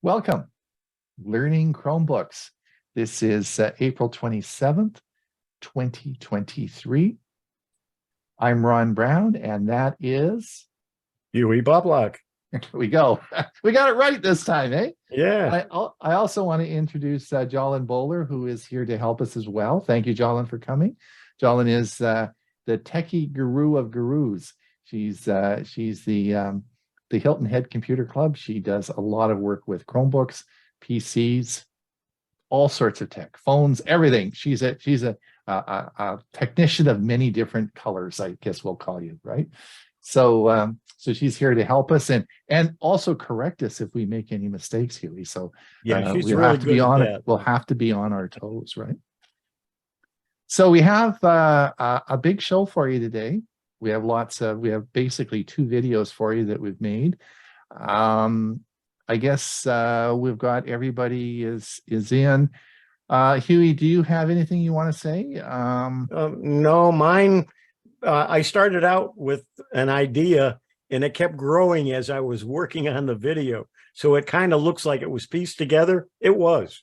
Welcome, Learning Chromebooks. This is April 27th, 2023. I'm Ron Brown, and that is... Huey Boblock. Here we go. We got it right this time, eh? Yeah. I also want to introduce Jolyn Bowler, who is here to help us as well. Thank you, Jolyn, for coming. Jolyn is the techie guru of gurus. She's the Hilton Head Computer Club. She does a lot of work with Chromebooks, PCs, all sorts of tech, phones, everything. She's a technician of many different colors, I guess we'll call you, right? So so she's here to help us and also correct us if we make any mistakes, Huey. So yeah, she's we'll really have to be good on at it. that. We'll have to be on our toes, right? So we have a big show for you today. We have basically 2 videos for you that we've made. I guess we've got everybody is in. Huey, do you have anything you want to say? No, mine, I started out with an idea and it kept growing as I was working on the video. So it kind of looks like it was pieced together. It was.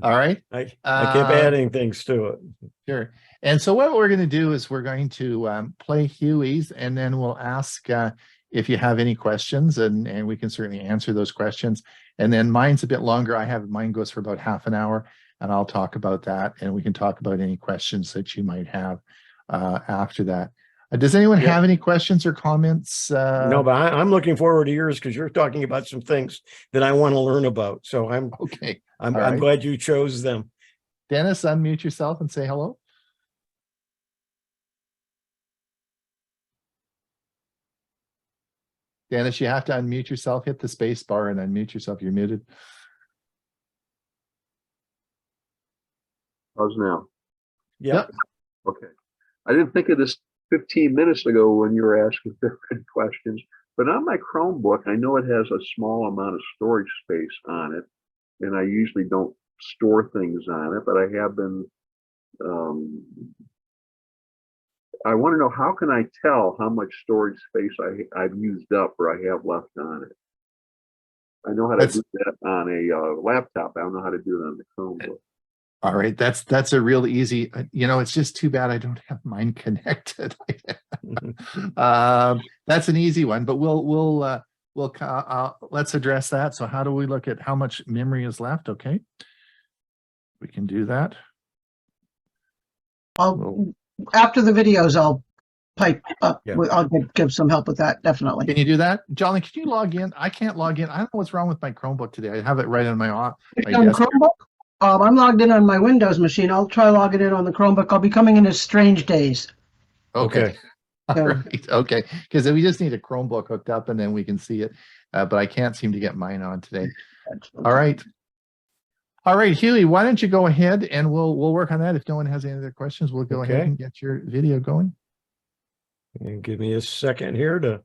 All right. I kept adding things to it. Sure. And so what we're going to do is we're going to play Huey's, and then we'll ask if you have any questions, and we can certainly answer those questions. And then mine's a bit longer. Mine goes for about half an hour, and I'll talk about that, and we can talk about any questions that you might have after that. Does anyone have any questions or comments? No, but I'm looking forward to yours because you're talking about some things that I want to learn about. So I'm okay. I'm glad you chose them. Dennis, unmute yourself and say hello. Dennis, you have to unmute yourself. Hit the space bar and unmute yourself. You're muted. How's now? Yep. Okay. I didn't think of this 15 minutes ago when you were asking different questions, but on my Chromebook, I know it has a small amount of storage space on it, and I usually don't store things on it, but I have been, I want to know, how can I tell how much storage space I've used up or I have left on it? I know how to do that on a laptop. I don't know how to do it on the Chromebook. All right, that's a real easy. It's just too bad I don't have mine connected. That's an easy one, but we'll let's address that. So how do we look at how much memory is left? Okay, we can do that. After the videos, I'll pipe up. Yeah. I'll give some help with that, definitely. Can you do that? Jolly, can you log in? I can't log in. I don't know what's wrong with my Chromebook today. I have it right on my desk. Chromebook? I'm logged in on my Windows machine. I'll try logging in on the Chromebook. I'll be coming in as strange days. Okay. All right. Okay. Because we just need a Chromebook hooked up and then we can see it. But I can't seem to get mine on today. All right. All right, Huey, why don't you go ahead and we'll work on that. If no one has any other questions, we'll go ahead and get your video going. And give me a second here to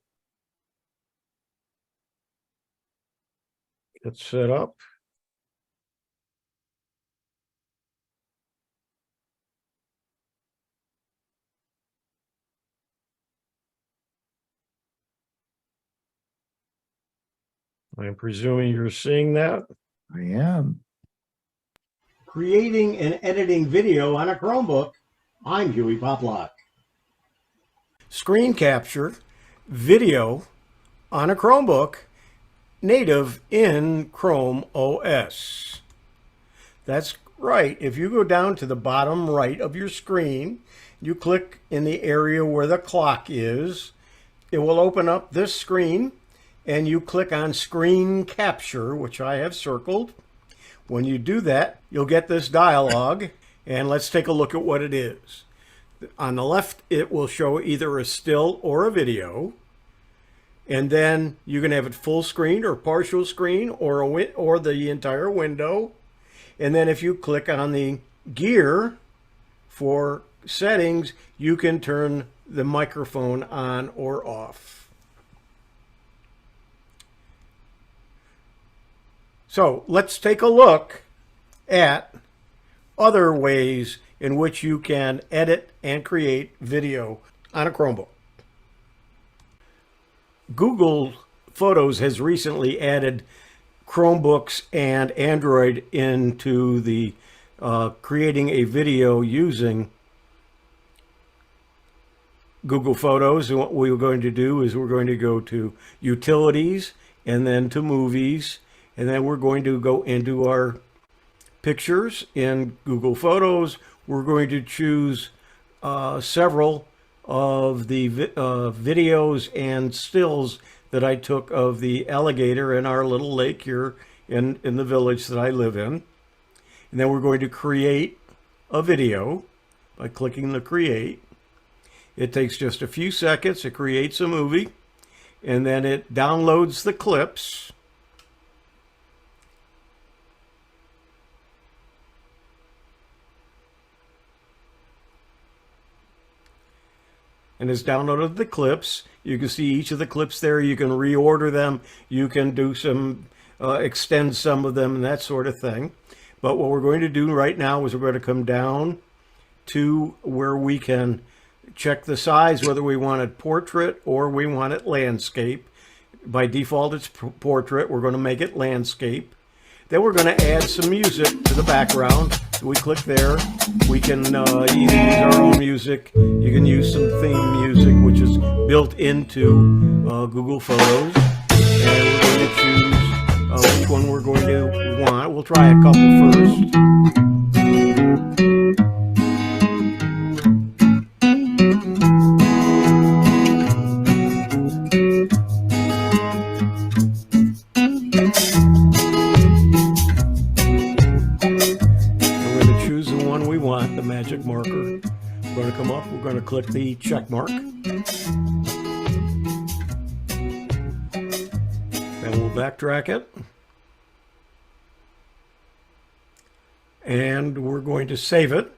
get set up. I'm presuming you're seeing that. I am. Creating and editing video on a Chromebook. I'm Huey Boblock. Screen capture video on a Chromebook native in Chrome OS. That's right. If you go down to the bottom right of your screen, you click in the area where the clock is, it will open up this screen and you click on screen capture, which I have circled. When you do that, you'll get this dialog, and let's take a look at what it is. On the left, it will show either a still or a video, and then you can have it full screen or partial screen or the entire window. And then if you click on the gear for settings, you can turn the microphone on or off. So let's take a look at other ways in which you can edit and create video on a Chromebook. Google Photos has recently added Chromebooks and Android into the creating a video using Google Photos. And what we're going to do is we're going to go to Utilities and then to Movies, and then we're going to go into our Pictures in Google Photos. We're going to choose several of the videos and stills that I took of the alligator in our little lake here in the village that I live in. And then we're going to create a video by clicking the create. It takes just a few seconds. It creates a movie, and then it downloads the clips. And it's downloaded the clips. You can see each of the clips there. You can reorder them. You can do some, extend some of them and that sort of thing. But what we're going to do right now is we're going to come down to where we can check the size, whether we want it portrait or we want it landscape. By default, it's portrait. We're going to make it landscape. Then we're going to add some music to the background. We click there. We can either use our own music. You can use some theme music, which is built into Google Photos. And we're going to choose which one we're going to want. We'll try a couple first. The magic marker. We're going to come up, we're going to click the check mark. Then we'll backtrack it. And we're going to save it.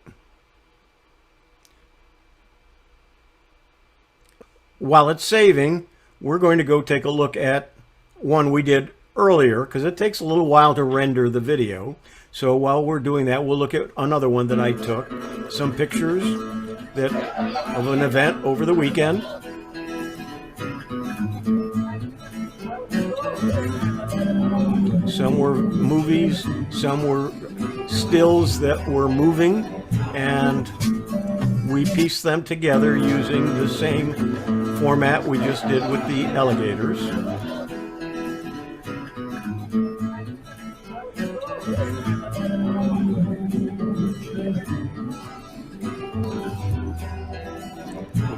While it's saving, we're going to go take a look at one we did earlier, because it takes a little while to render the video. So while we're doing that, we'll look at another one that I took. Some pictures of an event over the weekend. Some were movies, some were stills that were moving, and we pieced them together using the same format we just did with the alligators.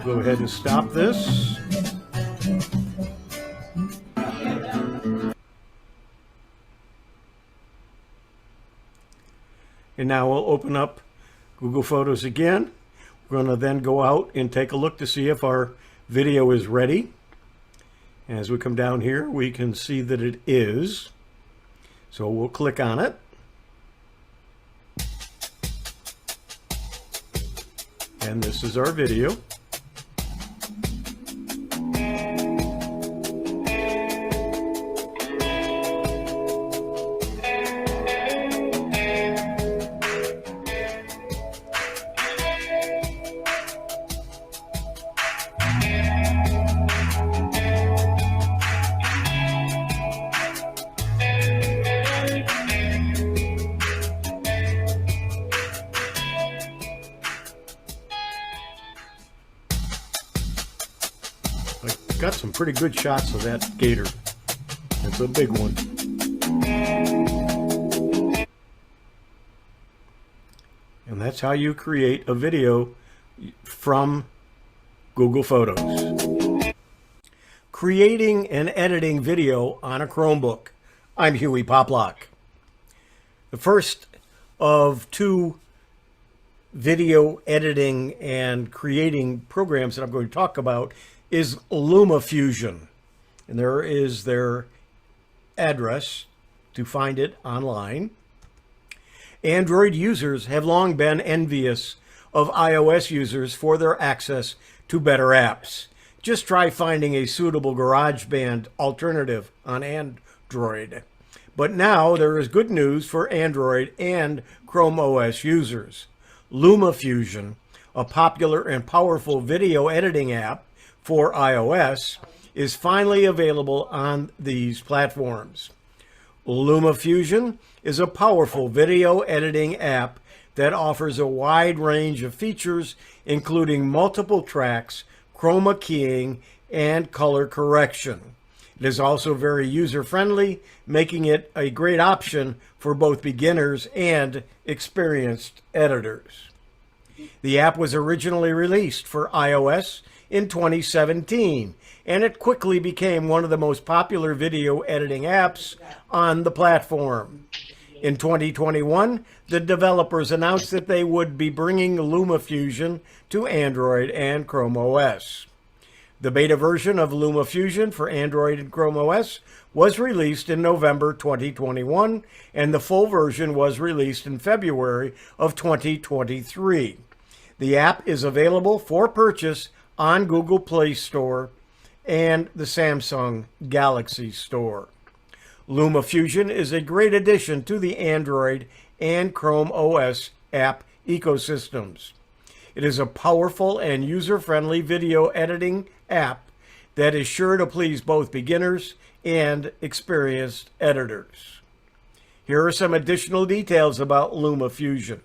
We'll go ahead and stop this. And now we'll open up Google Photos again. We're going to then go out and take a look to see if our video is ready. As we come down here, we can see that it is. So we'll click on it. And this is our video. I got some pretty good shots of that gator. It's a big one. And that's how you create a video from Google Photos. Creating and editing video on a Chromebook. I'm Huey Poplock. The first of two video editing and creating programs that I'm going to talk about is LumaFusion, and there is their address to find it online. Android users have long been envious of iOS users for their access to better apps. Just try finding a suitable GarageBand alternative on Android. But now there is good news for Android and Chrome OS users. LumaFusion, a popular and powerful video editing app for iOS, is finally available on these platforms. LumaFusion is a powerful video editing app that offers a wide range of features, including multiple tracks, chroma keying, and color correction. It is also very user-friendly, making it a great option for both beginners and experienced editors. The app was originally released for iOS in 2017, and it quickly became one of the most popular video editing apps on the platform. In 2021, the developers announced that they would be bringing LumaFusion to Android and Chrome OS. The beta version of LumaFusion for Android and Chrome OS was released in November 2021, and the full version was released in February of 2023. The app is available for purchase on Google Play Store and the Samsung Galaxy Store. LumaFusion is a great addition to the Android and Chrome OS app ecosystems. It is a powerful and user-friendly video editing app that is sure to please both beginners and experienced editors. Here are some additional details about LumaFusion.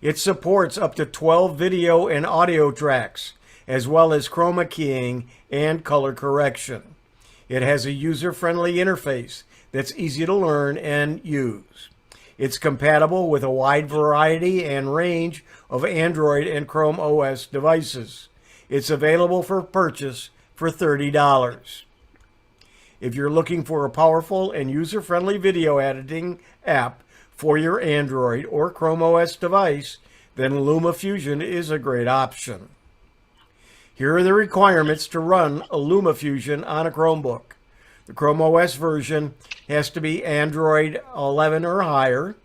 It supports up to 12 video and audio tracks, as well as chroma keying and color correction. It has a user-friendly interface that's easy to learn and use. It's compatible with a wide variety and range of Android and Chrome OS devices. It's available for purchase for $30. If you're looking for a powerful and user-friendly video editing app for your Android or Chrome OS device, then LumaFusion is a great option. Here are the requirements to run a LumaFusion on a Chromebook. The Chrome OS version has to be Android 11 or higher.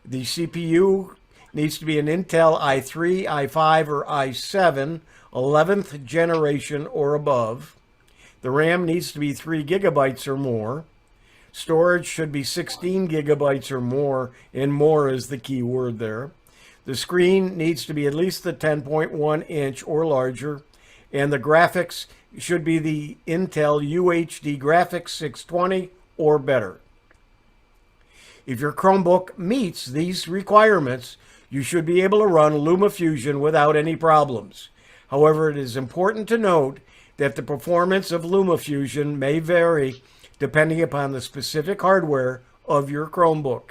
The CPU needs to be an Intel i3, i5, or i7, 11th generation or above. The RAM needs to be 3 gigabytes or more. Storage should be 16 gigabytes or more, and more is the key word there. The screen needs to be at least the 10.1 inch or larger, and the graphics should be the Intel UHD Graphics 620 or better. If your Chromebook meets these requirements, you should be able to run LumaFusion without any problems. However, it is important to note that the performance of LumaFusion may vary depending upon the specific hardware of your Chromebook.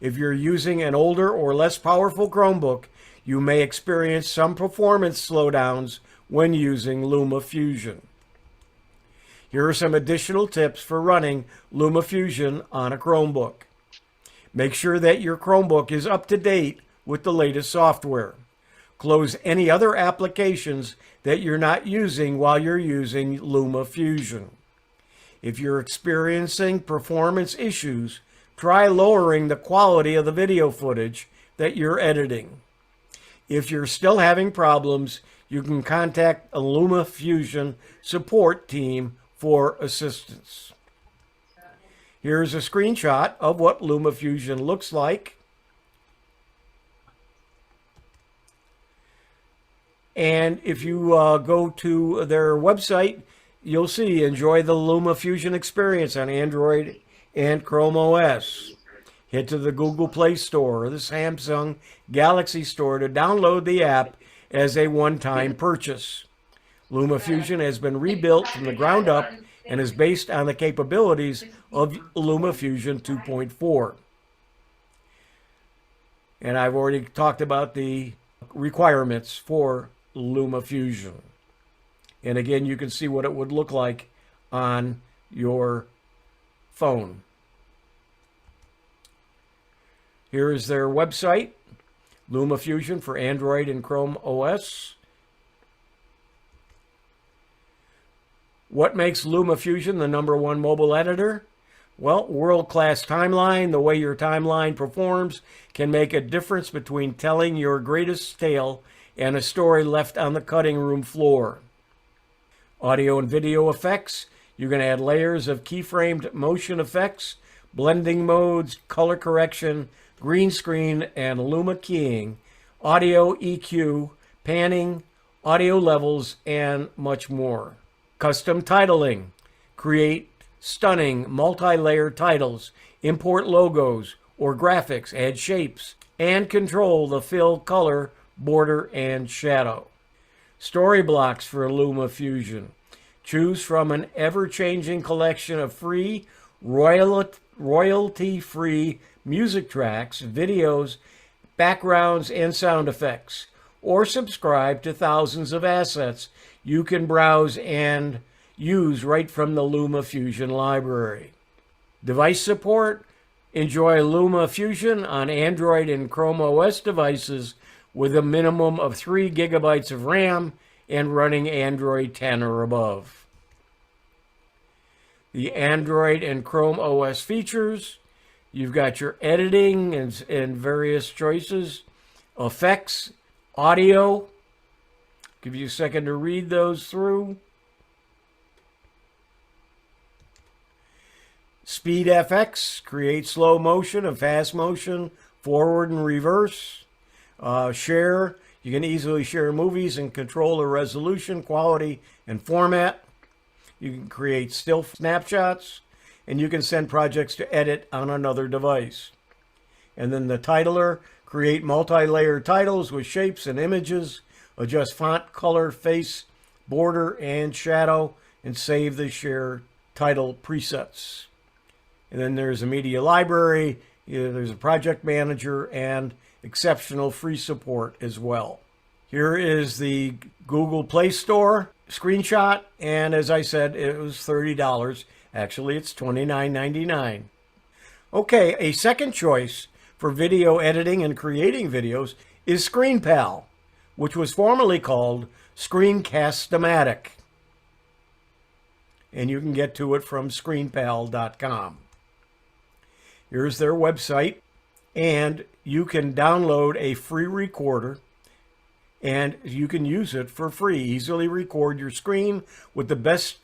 If you're using an older or less powerful Chromebook, you may experience some performance slowdowns when using LumaFusion. Here are some additional tips for running LumaFusion on a Chromebook. Make sure that your Chromebook is up to date with the latest software. Close any other applications that you're not using while you're using LumaFusion. If you're experiencing performance issues, try lowering the quality of the video footage that you're editing. If you're still having problems, you can contact a LumaFusion support team for assistance. Here's a screenshot of what LumaFusion looks like. And if you go to their website, you'll see enjoy the LumaFusion experience on Android and Chrome OS. Head to the Google Play Store or the Samsung Galaxy Store to download the app as a one-time purchase. LumaFusion has been rebuilt from the ground up and is based on the capabilities of LumaFusion 2.4. And I've already talked about the requirements for LumaFusion. And again, you can see what it would look like on your phone. Here is their website, LumaFusion for Android and Chrome OS. What makes LumaFusion the #1 mobile editor? Well, world-class timeline. The way your timeline performs can make a difference between telling your greatest tale and a story left on the cutting room floor. Audio and video effects. You can add layers of keyframed motion effects, blending modes, color correction, green screen, and Luma keying, audio EQ, panning, audio levels, and much more. Custom titling. Create stunning multi-layer titles, import logos or graphics, add shapes, and control the fill, color, border, and shadow. Story blocks for LumaFusion. Choose from an ever-changing collection of free, royalty-free music tracks, videos, backgrounds, and sound effects, or subscribe to thousands of assets you can browse and use right from the LumaFusion library. Device support. Enjoy LumaFusion on Android and Chrome OS devices with a minimum of 3 gigabytes of RAM and running Android 10 or above. The Android and Chrome OS features. You've got your editing and various choices, effects, audio. Give you a second to read those through. Speed FX, create slow motion and fast motion, forward and reverse. Share, you can easily share movies and control the resolution, quality, and format. You can create still snapshots, and you can send projects to edit on another device. And then the titler, create multi-layer titles with shapes and images, adjust font, color, face, border, and shadow, and save the share title presets. And then there's a media library, there's a project manager, and exceptional free support as well. Here is the Google Play Store screenshot, and as I said, it was $30. Actually, it's $29.99. Okay, a second choice for video editing and creating videos is ScreenPal, which was formerly called Screencast-O-Matic. And you can get to it from screenpal.com. Here's their website, and you can download a free recorder, and you can use it for free. Easily record your screen with the best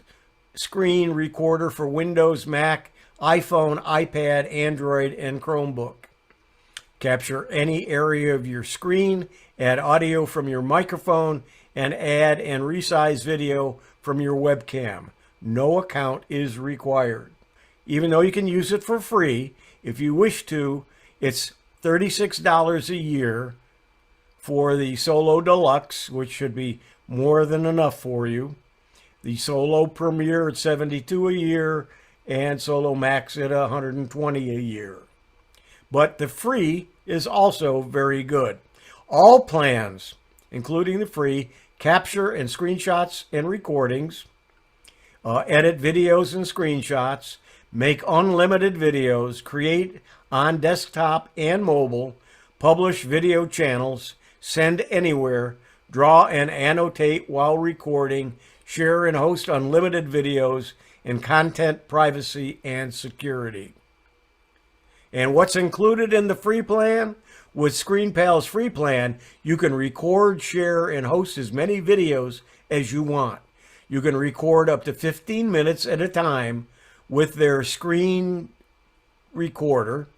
screen recorder for Windows, Mac, iPhone, iPad, Android, and Chromebook. Capture any area of your screen, add audio from your microphone, and add and resize video from your webcam. No account is required. Even though you can use it for free, if you wish to, it's $36 a year for the Solo Deluxe, which should be more than enough for you. The Solo Premier at $72 a year, and Solo Max at $120 a year. But the free is also very good. All plans, including the free, capture and screenshots and recordings, edit videos and screenshots, make unlimited videos, create on desktop and mobile, publish video channels, send anywhere, draw and annotate while recording, share and host unlimited videos, and content privacy and security. And what's included in the free plan? With ScreenPal's free plan, you can record, share, and host as many videos as you want. You can record up to 15 minutes at a time with their screen recorder,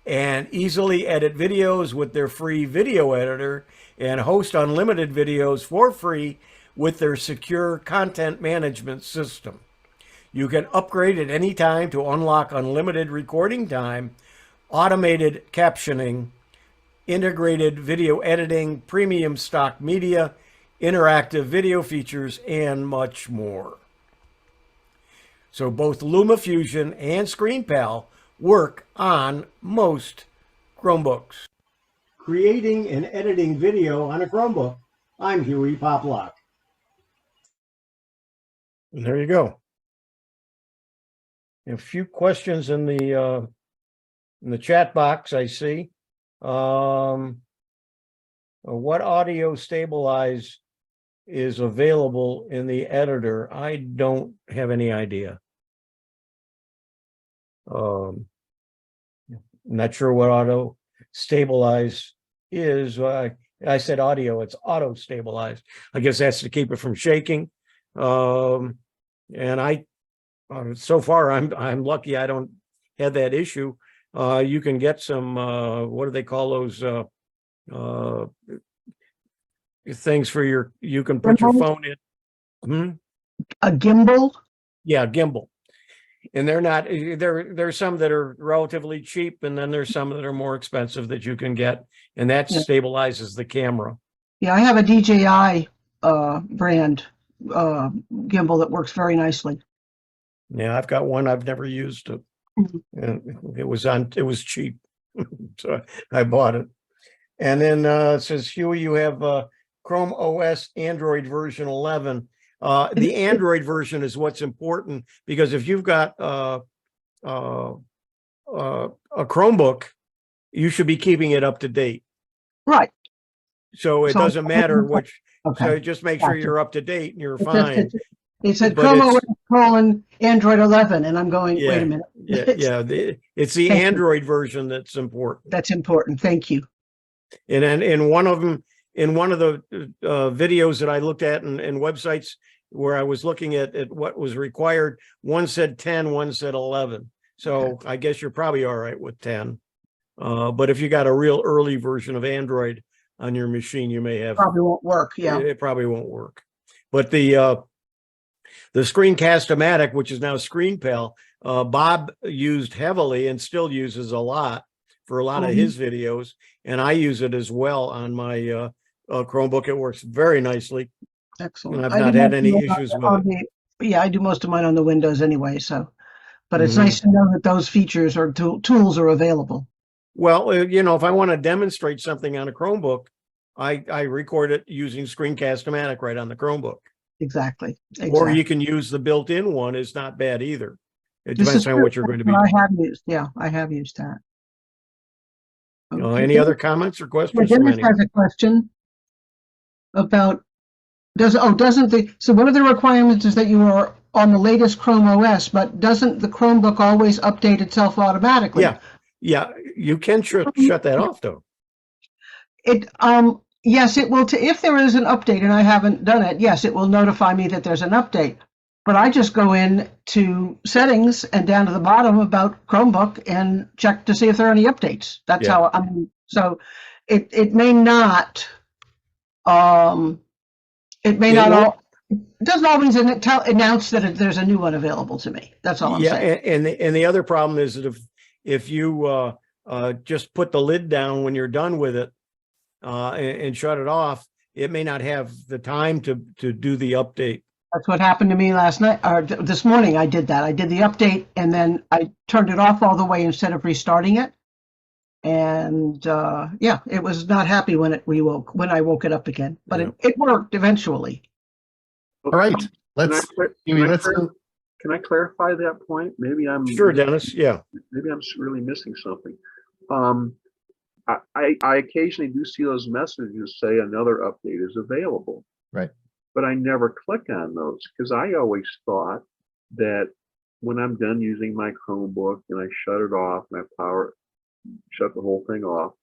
and easily edit videos with their free video editor, and host unlimited videos for free with their secure content management system. You can upgrade at any time to unlock unlimited recording time, automated captioning, integrated video editing, premium stock media, interactive video features, and much more. So both LumaFusion and ScreenPal work on most Chromebooks. Creating and editing video on a Chromebook. I'm Huey Poplock. And there you go. A few questions in the chat box I see. What audio stabilize is available in the editor? I don't have any idea. Not sure what auto stabilize is. I said audio, it's auto stabilize. I guess that's to keep it from shaking. And so far I'm lucky I don't have that issue. You can get some what do they call those things for you can put your phone in. A gimbal? Yeah, gimbal. And they're not, there's some that are relatively cheap, and then there's some that are more expensive that you can get, and that Yeah. stabilizes the camera. Yeah, I have a DJI brand gimbal that works very nicely. Yeah, I've got one. I've never used it. Mhm. And it was cheap. So I bought it. And then it says, Huey, you have Chrome OS Android version 11. The Android version is what's important, because if you've got a Chromebook, you should be keeping it up to date. Right. So it So- doesn't matter which. Okay. So just make sure Gotcha. you're up to date and you're It says- fine. It said But Chrome it's- OS colon Android 11, and I'm going, wait Yeah, a minute. Yeah. It's the Thank you. Android version that's important. That's important. Thank you. And then in one of them, in one of the videos that I looked at and websites where I was looking at what was required, one said 10, one said 11. So I guess you're probably all right with 10. But if you got a real early version of Android on your machine, you may have, Probably won't work. Yeah. it probably won't work. But the Screencast-O-Matic, which is now ScreenPal, Bob used heavily and still uses a lot for a lot of his videos, and I use it as well on my Chromebook. It works very nicely, Excellent. and I've I not do had most any of mine issues with on it. yeah, I do most of mine on the Windows anyway. So, but it's Mhm. nice to know that those features or tools are available. Well, if I want to demonstrate something on a Chromebook, I record it using Screencast-O-Matic right on the Chromebook. Exactly. Or you can use the built-in one. It's not bad either. It This depends is on what you're going to be I doing. have used. Yeah, I have used that. Any other comments or Yeah, questions from Dennis anyone? has a question about so one of the requirements is that you are on the latest Chrome OS, but doesn't the Chromebook always update itself automatically? Yeah, you can shut that off though. Yes, it will. If there is an update, and I haven't done it, yes, it will notify me that there's an update. But I just go in to settings and down to the bottom about Chromebook and check to see if there are any updates. That's Yeah. how so it may not it may not it doesn't always announce that there's a new one available to me. That's all I'm Yeah, saying. and the other problem is that if you just put the lid down when you're done with it and shut it off, it may not have the time to do the update. That's what happened to me last night or this morning. I did that. I did the update and then I turned it off all the way instead of restarting it. And yeah, it was not happy when I woke it up again, but Yeah. it worked eventually. All right, let's Can I clarify that point? Maybe I'm Sure, Dennis. Yeah. maybe I'm really missing something. I occasionally do see those messages say another update is available. Right. But I never click on those because I always thought that when I'm done using my Chromebook and I shut it off and I shut the whole thing off,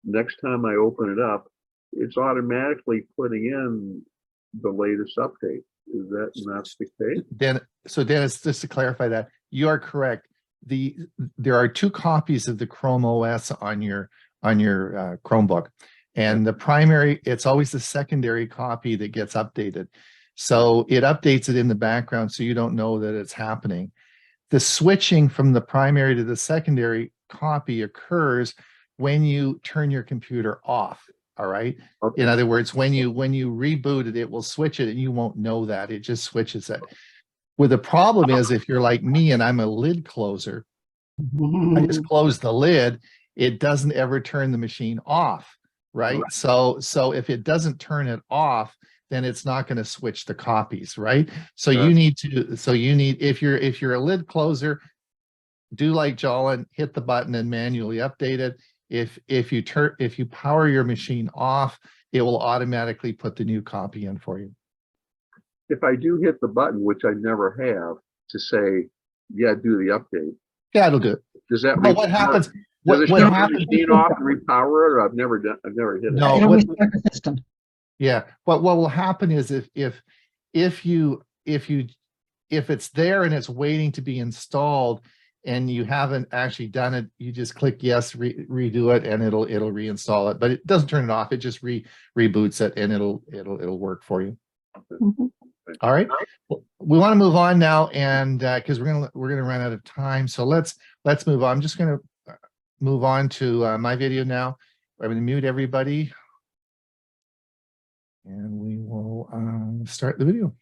next time I open it up, it's automatically putting in the latest update. Is that not the case? Dennis, just to clarify that, you are correct. There are two copies of the Chrome OS on your Chromebook, and the primary, it's always the secondary copy that gets updated. So it updates it in the background so you don't know that it's happening. The switching from the primary to the secondary copy occurs when you turn your computer off. All right. Okay. In other words, when you reboot it, it will switch it and you won't know that. It just switches it. Well, the problem is if you're like me and I'm a lid closer, I just close the lid, it doesn't ever turn the machine off. Right. So if it doesn't turn it off, then it's not going to switch the copies. Right. So you need, if you're a lid closer, do like Jolin, hit the button and manually update it. If you power your machine off, it will automatically put the new copy in for you. If I do hit the button, which I never have, to say, yeah, do the update. Yeah, it'll do it. Does that But what happens? Does What it shut the happens? machine off and repower it, or I've never hit it? No. It'll restart the system. Yeah. What will happen is if it's there and it's waiting to be installed and you haven't actually done it, you just click yes, redo it, and it'll reinstall it. But it doesn't turn it off. It just reboots it, and it'll work for you. All right. Well, we want to move on now, and because we're gonna run out of time, so let's move on. I'm just gonna move on to my video now. I'm going to mute everybody, and we will start the video.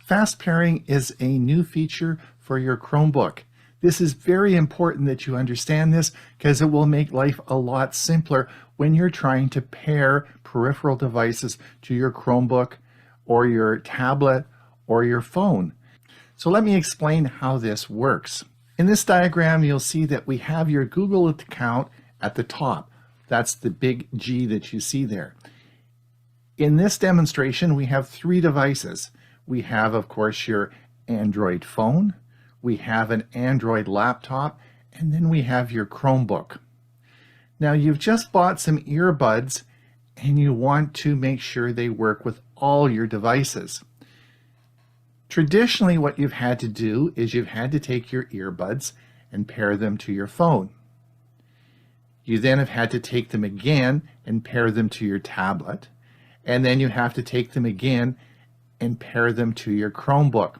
Fast pairing is a new feature for your Chromebook. This is very important that you understand this because it will make life a lot simpler when you're trying to pair peripheral devices to your Chromebook or your tablet or your phone. So let me explain how this works. In this diagram, you'll see that we have your Google account at the top. That's the big G that you see there. In this demonstration, we have 3 devices. We have, of course, your Android phone, we have an Android laptop, and then we have your Chromebook. Now, you've just bought some earbuds and you want to make sure they work with all your devices. Traditionally, what you've had to do is you've had to take your earbuds and pair them to your phone. You then have had to take them again and pair them to your tablet. And then you have to take them again and pair them to your Chromebook.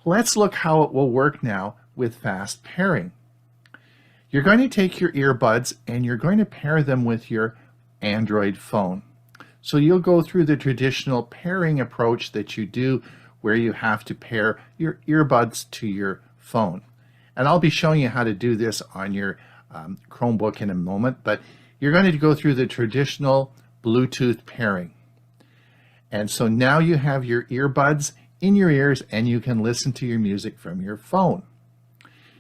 Let's look how it will work now with fast pairing. You're going to take your earbuds and you're going to pair them with your Android phone. So you'll go through the traditional pairing approach that you do where you have to pair your earbuds to your phone. And I'll be showing you how to do this on your Chromebook in a moment, but you're going to go through the traditional Bluetooth pairing. And so now you have your earbuds in your ears and you can listen to your music from your phone.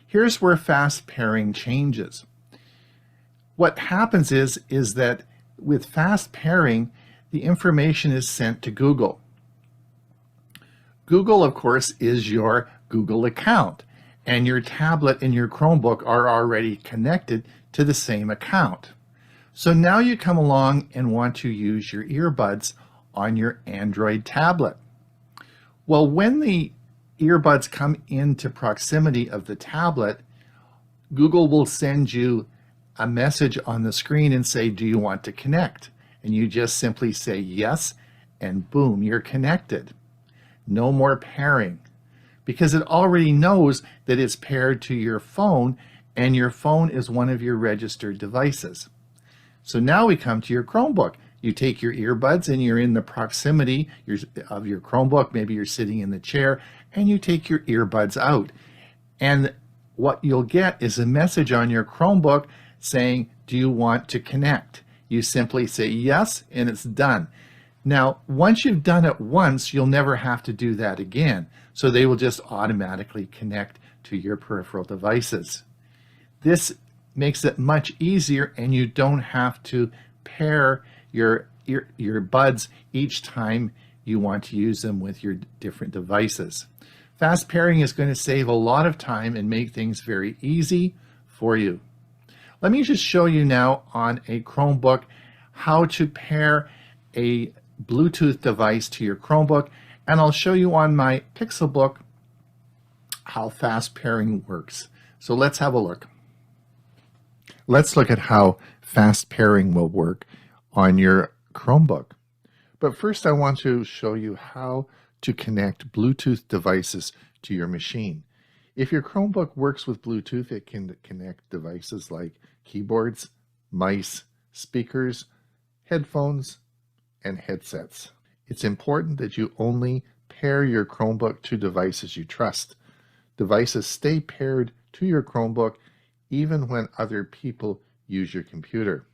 Here's where fast pairing changes. What happens is that with fast pairing, the information is sent to Google. Google, of course, is your Google account, and your tablet and your Chromebook are already connected to the same account. So now you come along and want to use your earbuds on your Android tablet. Well, when the earbuds come into proximity of the tablet, Google will send you a message on the screen and say, do you want to connect? And you just simply say yes, and boom, you're connected. No more pairing, because it already knows that it's paired to your phone, and your phone is one of your registered devices. So now we come to your Chromebook. You take your earbuds and you're in the proximity of your Chromebook. Maybe you're sitting in the chair and you take your earbuds out. And what you'll get is a message on your Chromebook saying, do you want to connect? You simply say yes, and it's done. Now, once you've done it once, you'll never have to do that again. So they will just automatically connect to your peripheral devices. This makes it much easier, and you don't have to pair your buds each time you want to use them with your different devices. Fast pairing is going to save a lot of time and make things very easy for you. Let me just show you now on a Chromebook how to pair a Bluetooth device to your Chromebook, and I'll show you on my Pixelbook how fast pairing works. So let's have a look. Let's look at how fast pairing will work on your Chromebook. But first I want to show you how to connect Bluetooth devices to your machine. If your Chromebook works with Bluetooth, it can connect devices like keyboards, mice, speakers, headphones, and headsets. It's important that you only pair your Chromebook to devices you trust. Devices stay paired to your Chromebook even when other people use your computer.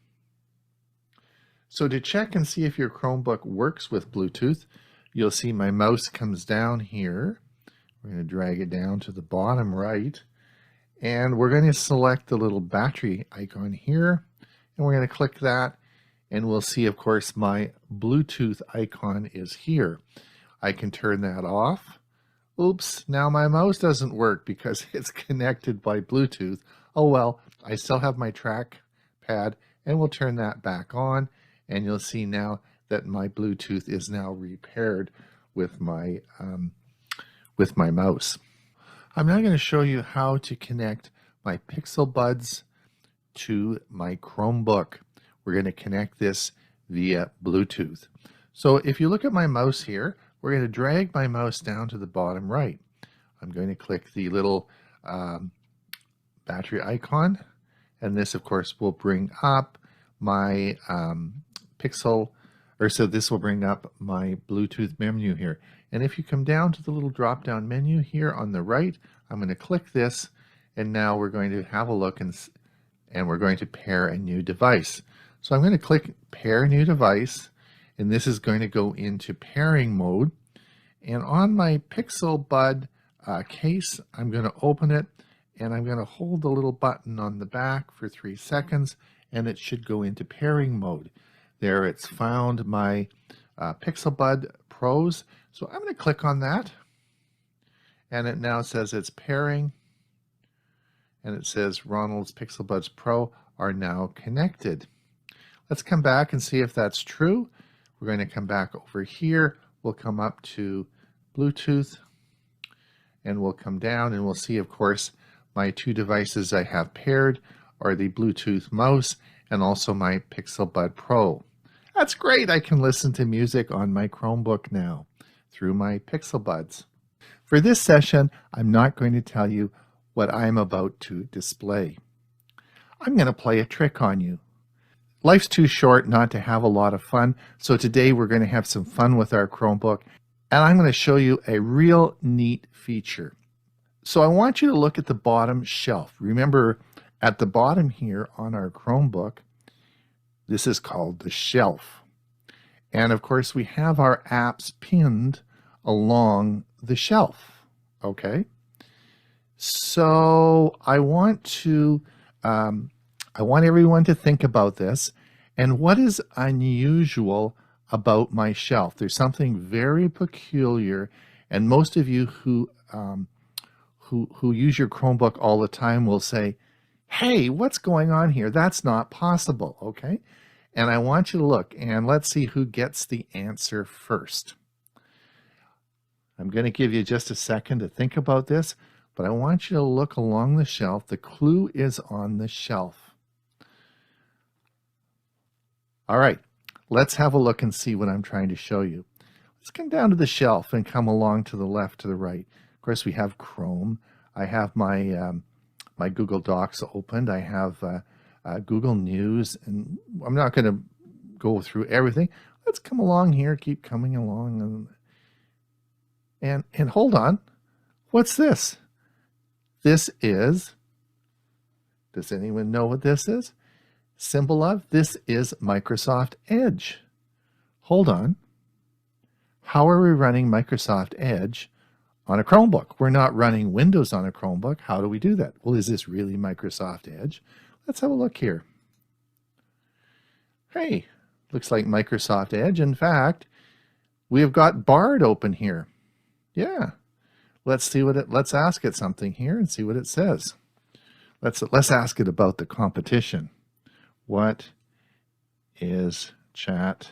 So to check and see if your Chromebook works with Bluetooth, you'll see my mouse comes down here. We're going to drag it down to the bottom right, and we're going to select the little battery icon here, and we're going to click that, and we'll see, of course, my Bluetooth icon is here. I can turn that off. Oops, now my mouse doesn't work because it's connected by Bluetooth. Oh well, I still have my trackpad, and we'll turn that back on, and you'll see now that my Bluetooth is now repaired with my mouse. I'm now going to show you how to connect my Pixel Buds to my Chromebook. We're going to connect this via Bluetooth. So if you look at my mouse here, we're going to drag my mouse down to the bottom right. I'm going to click the little battery icon, and this of course will bring up my this will bring up my Bluetooth menu here. And if you come down to the little drop down menu here on the right, I'm going to click this, and now we're going to have a look and we're going to pair a new device. So I'm going to click pair new device, and this is going to go into pairing mode. And on my Pixel Bud case, I'm going to open it, and I'm going to hold the little button on the back for 3 seconds, and it should go into pairing mode. There it's found my Pixel Bud Pros. So I'm going to click on that, and it now says it's pairing, and it says Ronald's Pixel Buds Pro are now connected. Let's come back and see if that's true. We're going to come back over here. We'll come up to Bluetooth, and we'll come down, and we'll see, of course, my 2 devices I have paired are the Bluetooth mouse and also my Pixel Bud Pro. That's great. I can listen to music on my Chromebook now through my Pixel Buds. For this session, I'm not going to tell you what I'm about to display. I'm going to play a trick on you. Life's too short not to have a lot of fun, so today we're going to have some fun with our Chromebook, and I'm going to show you a real neat feature. So I want you to look at the bottom shelf. Remember, at the bottom here on our Chromebook, this is called the shelf. And of course, we have our apps pinned along the shelf, okay? So I want everyone to think about this and what is unusual about my shelf. There's something very peculiar, and most of you who use your Chromebook all the time will say, hey, what's going on here? That's not possible, okay? And I want you to look, and let's see who gets the answer first. I'm going to give you just a second to think about this, but I want you to look along the shelf. The clue is on the shelf. All right, let's have a look and see what I'm trying to show you. Let's come down to the shelf and come along to the left, to the right. Of course, we have Chrome. I have my my Google Docs opened. I have Google News, and I'm not going to go through everything. Let's come along here, keep coming along, and hold on. What's this? This is, does anyone know what this is? Symbol of, this is Microsoft Edge. Hold on. How are we running Microsoft Edge on a Chromebook? We're not running Windows on a Chromebook. How do we do that? Well, is this really Microsoft Edge? Let's have a look here. Hey, looks like Microsoft Edge. In fact, we have got Bard open here. Yeah. Let's see what it, let's ask it something here and see what it says. Let's ask it about the competition. What is Chat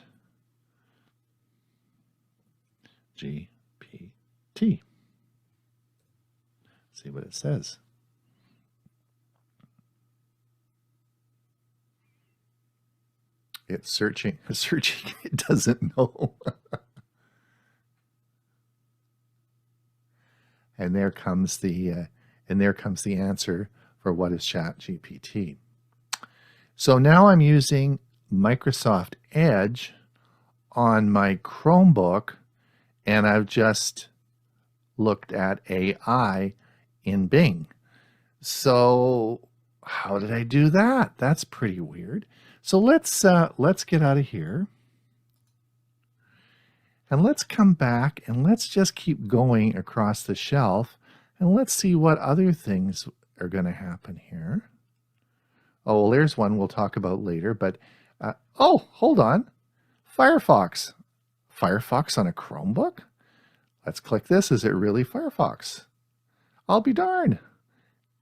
GPT? See what it says. It's searching, it doesn't know. And there comes the answer for what is Chat GPT. So now I'm using Microsoft Edge on my Chromebook, and I've just looked at AI in Bing. So how did I do that? That's pretty weird. So let's get out of here, and let's come back, and let's just keep going across the shelf, and let's see what other things are going to happen here. Oh, well, there's one we'll talk about later, but oh, hold on. Firefox. Firefox on a Chromebook? Let's click this. Is it really Firefox? I'll be darned.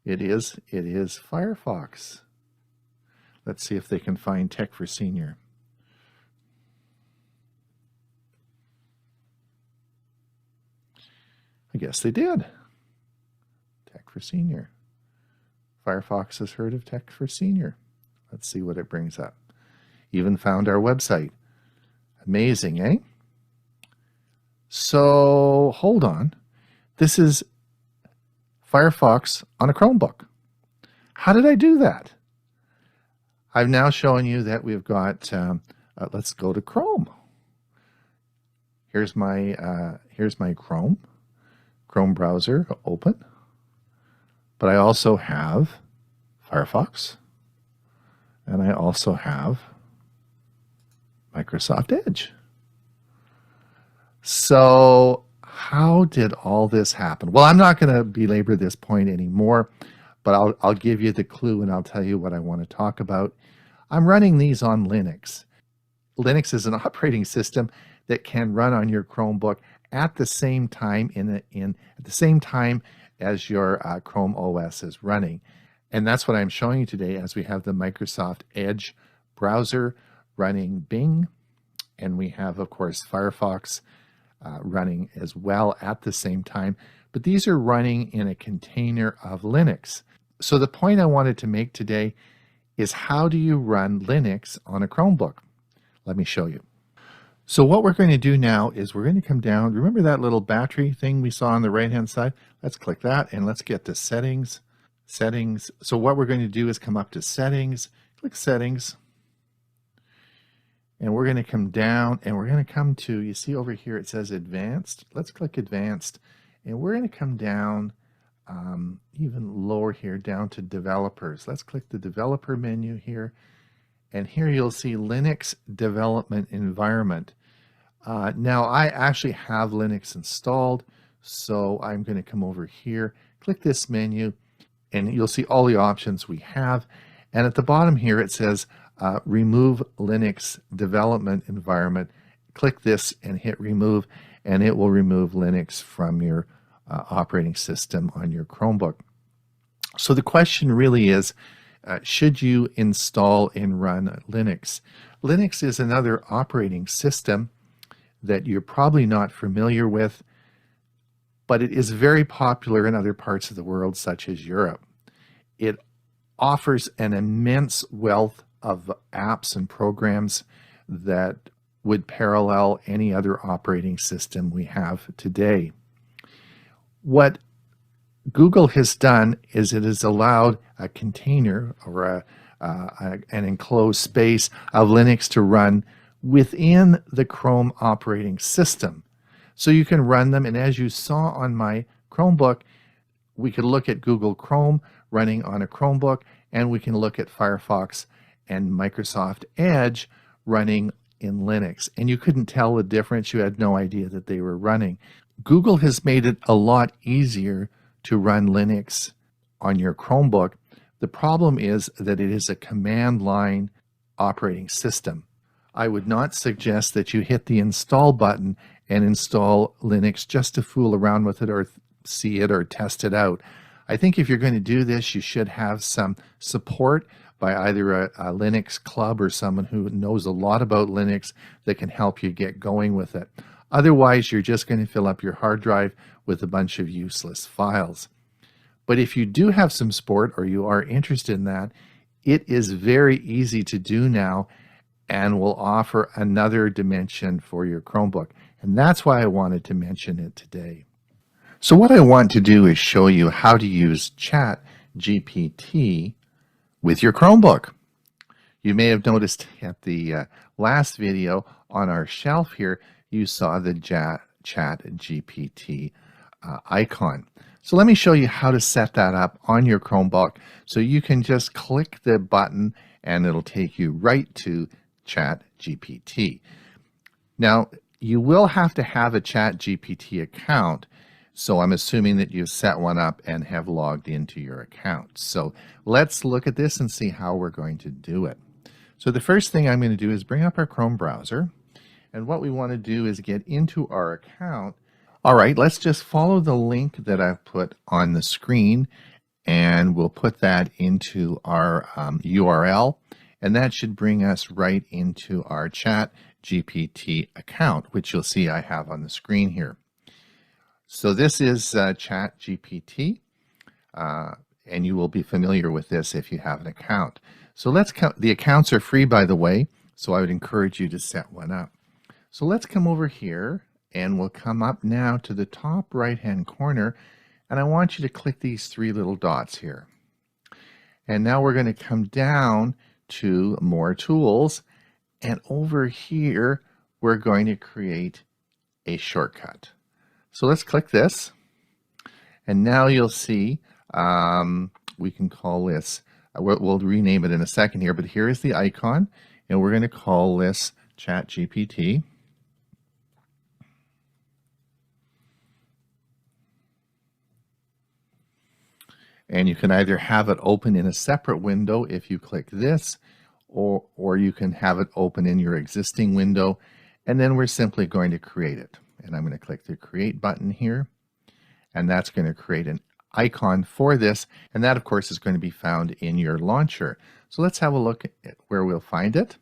It is Firefox. Let's see if they can find Tech for Senior. I guess they did. Tech for Senior. Firefox has heard of Tech for Senior. Let's see what it brings up. Even found our website. Amazing, eh? So hold on. This is Firefox on a Chromebook. How did I do that? I've now shown you that we've got, let's go to Chrome. Here's my Chrome browser open. But I also have Firefox, and I also have Microsoft Edge. So how did all this happen? Well, I'm not going to belabor this point anymore, but I'll give you the clue and I'll tell you what I want to talk about. I'm running these on Linux. Linux is an operating system that can run on your Chromebook at the same time at the same time as your Chrome OS is running. And that's what I'm showing you today, as we have the Microsoft Edge browser running Bing, and we have, of course, Firefox running as well at the same time. But these are running in a container of Linux. So the point I wanted to make today is, how do you run Linux on a Chromebook? Let me show you. So what we're going to do now is we're going to come down. Remember that little battery thing we saw on the right-hand side? Let's click that and let's get to settings. Settings. So what we're going to do is come up to settings, click settings, and we're going to come down and we're going to come to, you see over here it says advanced. Let's click advanced, and we're going to come down even lower here, down to developers. Let's click the developer menu here, and here you'll see Linux development environment. Now I actually have Linux installed, so I'm going to come over here, click this menu, and you'll see all the options we have. And at the bottom here it says remove Linux development environment. Click this and hit remove, and it will remove Linux from your operating system on your Chromebook. So the question really is, should you install and run Linux? Linux is another operating system that you're probably not familiar with, but it is very popular in other parts of the world, such as Europe. It offers an immense wealth of apps and programs that would parallel any other operating system we have today. What Google has done is it has allowed a container or an enclosed space of Linux to run within the Chrome operating system. So you can run them, and as you saw on my Chromebook, we could look at Google Chrome running on a Chromebook, and we can look at Firefox and Microsoft Edge running in Linux. And you couldn't tell the difference. You had no idea that they were running. Google has made it a lot easier to run Linux on your Chromebook. The problem is that it is a command line operating system. I would not suggest that you hit the install button and install Linux just to fool around with it or see it or test it out. I think if you're going to do this, you should have some support by either a Linux club or someone who knows a lot about Linux that can help you get going with it. Otherwise, you're just going to fill up your hard drive with a bunch of useless files. But if you do have some support, or you are interested in that, it is very easy to do now and will offer another dimension for your Chromebook. And that's why I wanted to mention it today. So what I want to do is show you how to use ChatGPT with your Chromebook. You may have noticed at the last video on our shelf here, you saw the ChatGPT icon. So let me show you how to set that up on your Chromebook. So you can just click the button and it'll take you right to ChatGPT. Now, you will have to have a ChatGPT account. So I'm assuming that you've set one up and have logged into your account. So let's look at this and see how we're going to do it. So the first thing I'm going to do is bring up our Chrome browser. And what we want to do is get into our account. All right, let's just follow the link that I've put on the screen, and we'll put that into our URL, and that should bring us right into our ChatGPT account, which you'll see I have on the screen here. So this is ChatGPT. and you will be familiar with this if you have an account. So let's count. The accounts are free, by the way, so I would encourage you to set one up. So let's come over here, and we'll come up now to the top right-hand corner, and I want you to click these three little dots here. And now we're going to come down to more tools, and over here we're going to create a shortcut. So let's click this, and now you'll see we can call this, we'll rename it in a second here, but here is the icon, and we're going to call this ChatGPT. And you can either have it open in a separate window if you click this, or you can have it open in your existing window, and then we're simply going to create it. And I'm going to click the Create button here, and that's going to create an icon for this, and that of course is going to be found in your launcher. So let's have a look at where we'll find it.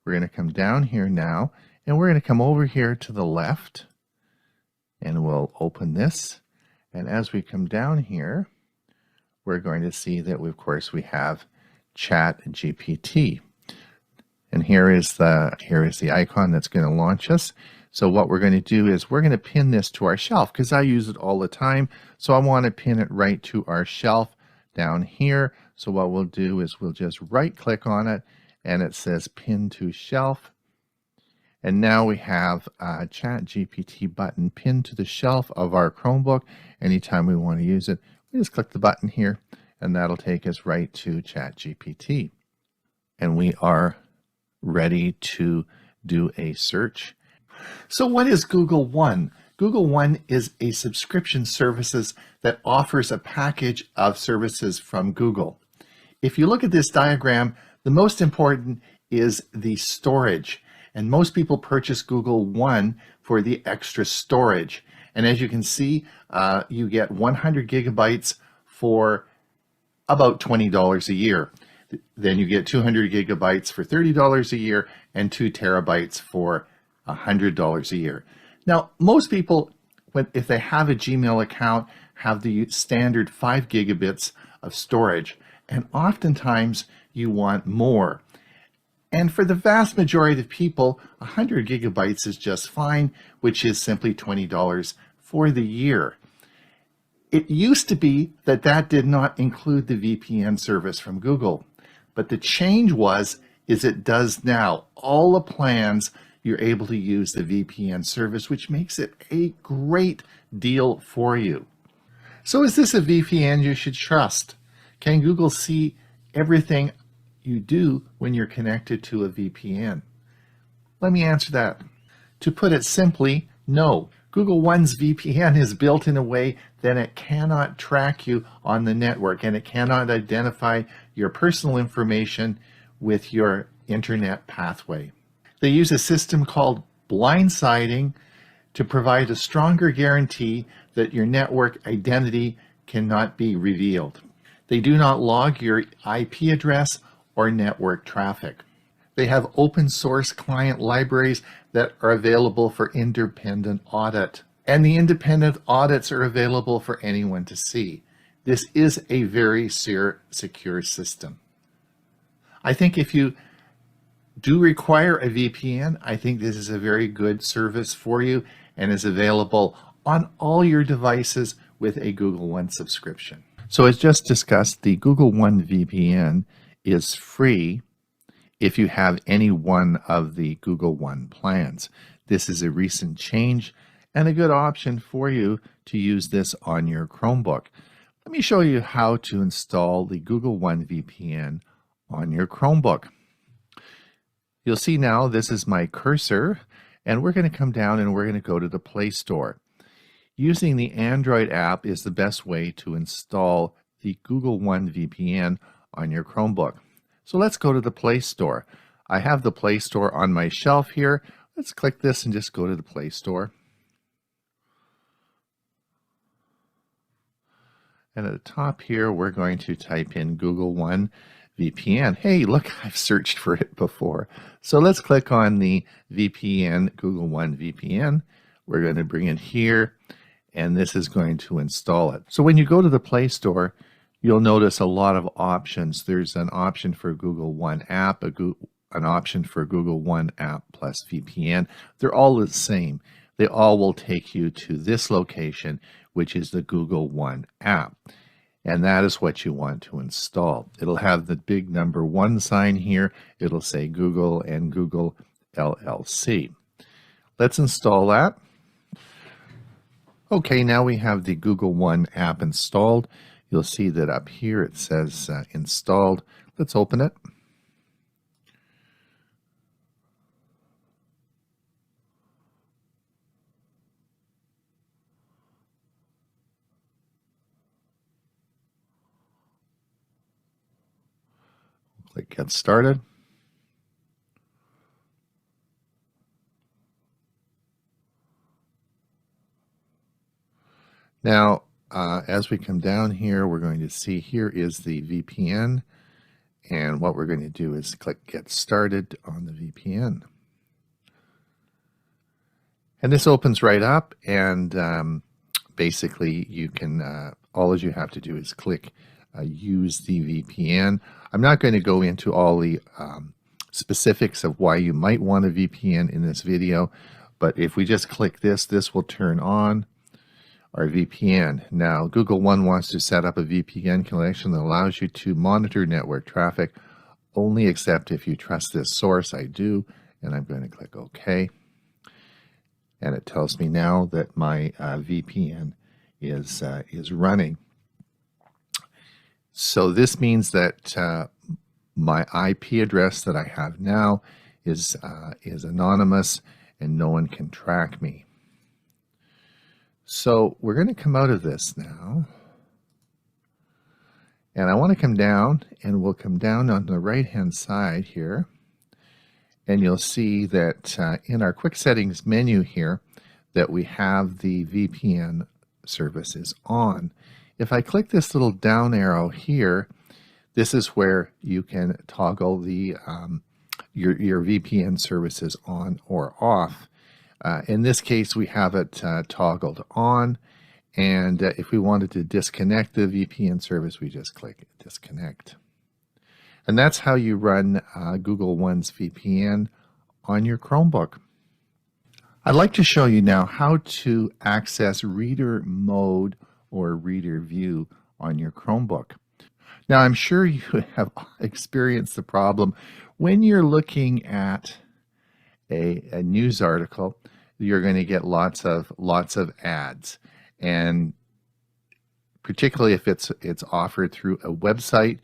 We're going to come down here now, and we're going to come over here to the left, and we'll open this. And as we come down here, we're going to see that of course we have ChatGPT, and here is the icon that's going to launch us. So what we're going to do is we're going to pin this to our shelf because I use it all the time. So I want to pin it right to our shelf down here. So what we'll do is we'll just right click on it, and it says pin to shelf. And now we have a ChatGPT button pinned to the shelf of our Chromebook. Anytime we want to use it, we just click the button here, and that'll take us right to ChatGPT. And we are ready to do a search. So what is Google One? Google One is a subscription services that offers a package of services from Google. If you look at this diagram, the most important is the storage. And most people purchase Google One for the extra storage. And as you can see, you get 100 gigabytes for about $20 a year. Then you get 200 gigabytes for $30 a year and 2 terabytes for $100 a year. Now, most people, if they have a Gmail account, have the standard 5 gigabits of storage. And oftentimes you want more. And for the vast majority of people, 100 gigabytes is just fine, which is simply $20 for the year. It used to be that that did not include the VPN service from Google, but the change is it does now. All the plans, you're able to use the VPN service, which makes it a great deal for you. So is this a VPN you should trust? Can Google see everything you do when you're connected to a VPN? Let me answer that. To put it simply, no. Google One's VPN is built in a way that it cannot track you on the network, and it cannot identify your personal information with your internet pathway. They use a system called blindsiding to provide a stronger guarantee that your network identity cannot be revealed. They do not log your IP address or network traffic. They have open source client libraries that are available for independent audit. And the independent audits are available for anyone to see. This is a very secure system. I think if you do require a VPN, I think this is a very good service for you and is available on all your devices with a Google One subscription. So as just discussed, the Google One VPN is free if you have any one of the Google One plans. This is a recent change and a good option for you to use this on your Chromebook. Let me show you how to install the Google One VPN on your Chromebook. You'll see now this is my cursor, and we're going to come down and we're going to go to the Play Store. Using the Android app is the best way to install the Google One VPN on your Chromebook. So let's go to the Play Store. I have the Play Store on my shelf here. Let's click this and just go to the Play Store. And at the top here, we're going to type in Google One VPN. Hey, look, I've searched for it before. So let's click on the VPN, Google One VPN. We're going to bring it here, and this is going to install it. So when you go to the Play Store, you'll notice a lot of options. There's an option for Google One app, an option for Google One app plus VPN. They're all the same. They all will take you to this location, which is the Google One app. And that is what you want to install. It'll have the big number 1 sign here. It'll say Google and Google LLC. Let's install that. Okay, now we have the Google One app installed. You'll see that up here it says installed. Let's open it. Click Get Started. Now, as we come down here, we're going to see here is the VPN. And what we're going to do is click Get Started on the VPN. And this opens right up, and basically you can, all you have to do is click Use the VPN. I'm not going to go into all the specifics of why you might want a VPN in this video, but if we just click this, this will turn on our VPN. Now, Google One wants to set up a VPN connection that allows you to monitor network traffic, only except if you trust this source. I do, and I'm going to click OK. And it tells me now that my VPN is running. So this means that my IP address that I have now is anonymous and no one can track me. So we're going to come out of this now. And I want to come down, and we'll come down on the right-hand side here. And you'll see that in our quick settings menu here that we have the VPN services on. If I click this little down arrow here, this is where you can toggle the your VPN services on or off. In this case, we have it toggled on, and if we wanted to disconnect the VPN service, we just click Disconnect. And that's how you run Google One's VPN on your Chromebook. I'd like to show you now how to access reader mode or reader view on your Chromebook. Now, I'm sure you have experienced the problem when you're looking at a news article. You're going to get lots of ads, and particularly if it's offered through a website.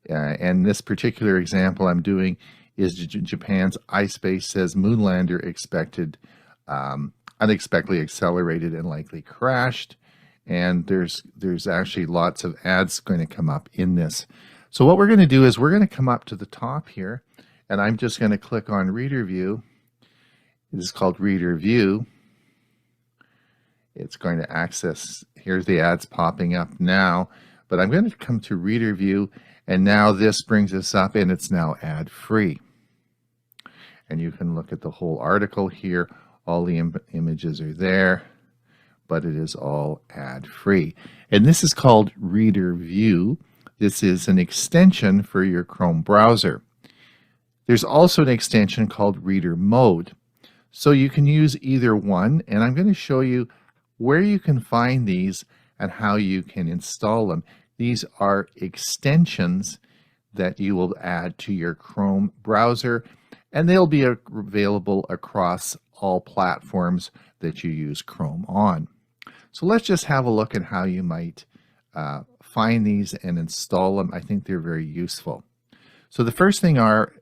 And this particular example I'm doing is Japan's iSpace says Moonlander unexpectedly accelerated and likely crashed. And there's actually lots of ads going to come up in this. So what we're going to do is we're going to come up to the top here, and I'm just going to click on Reader View. It is called Reader View. It's going to access, here's the ads popping up now, but I'm going to come to Reader View, and now this brings us up, and it's now ad-free. And you can look at the whole article here. All the images are there, but it is all ad-free. And this is called Reader View. This is an extension for your Chrome browser. There's also an extension called Reader Mode. So you can use either one, and I'm going to show you where you can find these and how you can install them. These are extensions that you will add to your Chrome browser, and they'll be available across all platforms that you use Chrome on. So let's just have a look at how you might find these and install them. I think they're very useful. So the first thing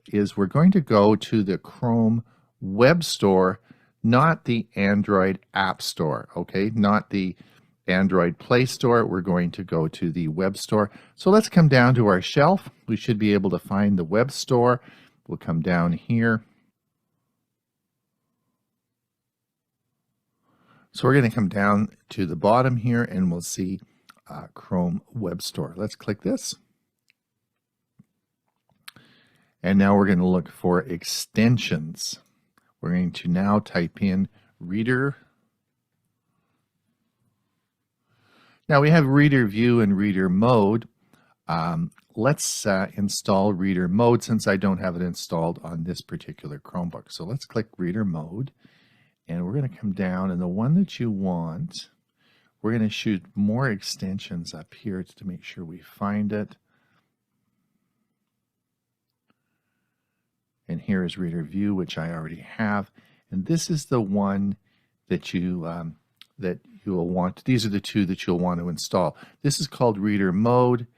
is we're going to go to the Chrome Web Store, not the Android App Store, okay? Not the Android Play Store. We're going to go to the Web Store. So let's come down to our shelf. We should be able to find the Web Store. We'll come down here. So we're going to come down to the bottom here, and we'll see Chrome Web Store. Let's click this. And now we're going to look for extensions. We're going to now type in Reader. Now we have Reader View and Reader Mode. Let's install reader mode since I don't have it installed on this particular Chromebook. So let's click reader mode, and we're going to come down, and the one that you want, we're going to shoot more extensions up here to make sure we find it. And here is reader view, which I already have. And this is the one that you will want. These are the two that you'll want to install. This is called reader mode,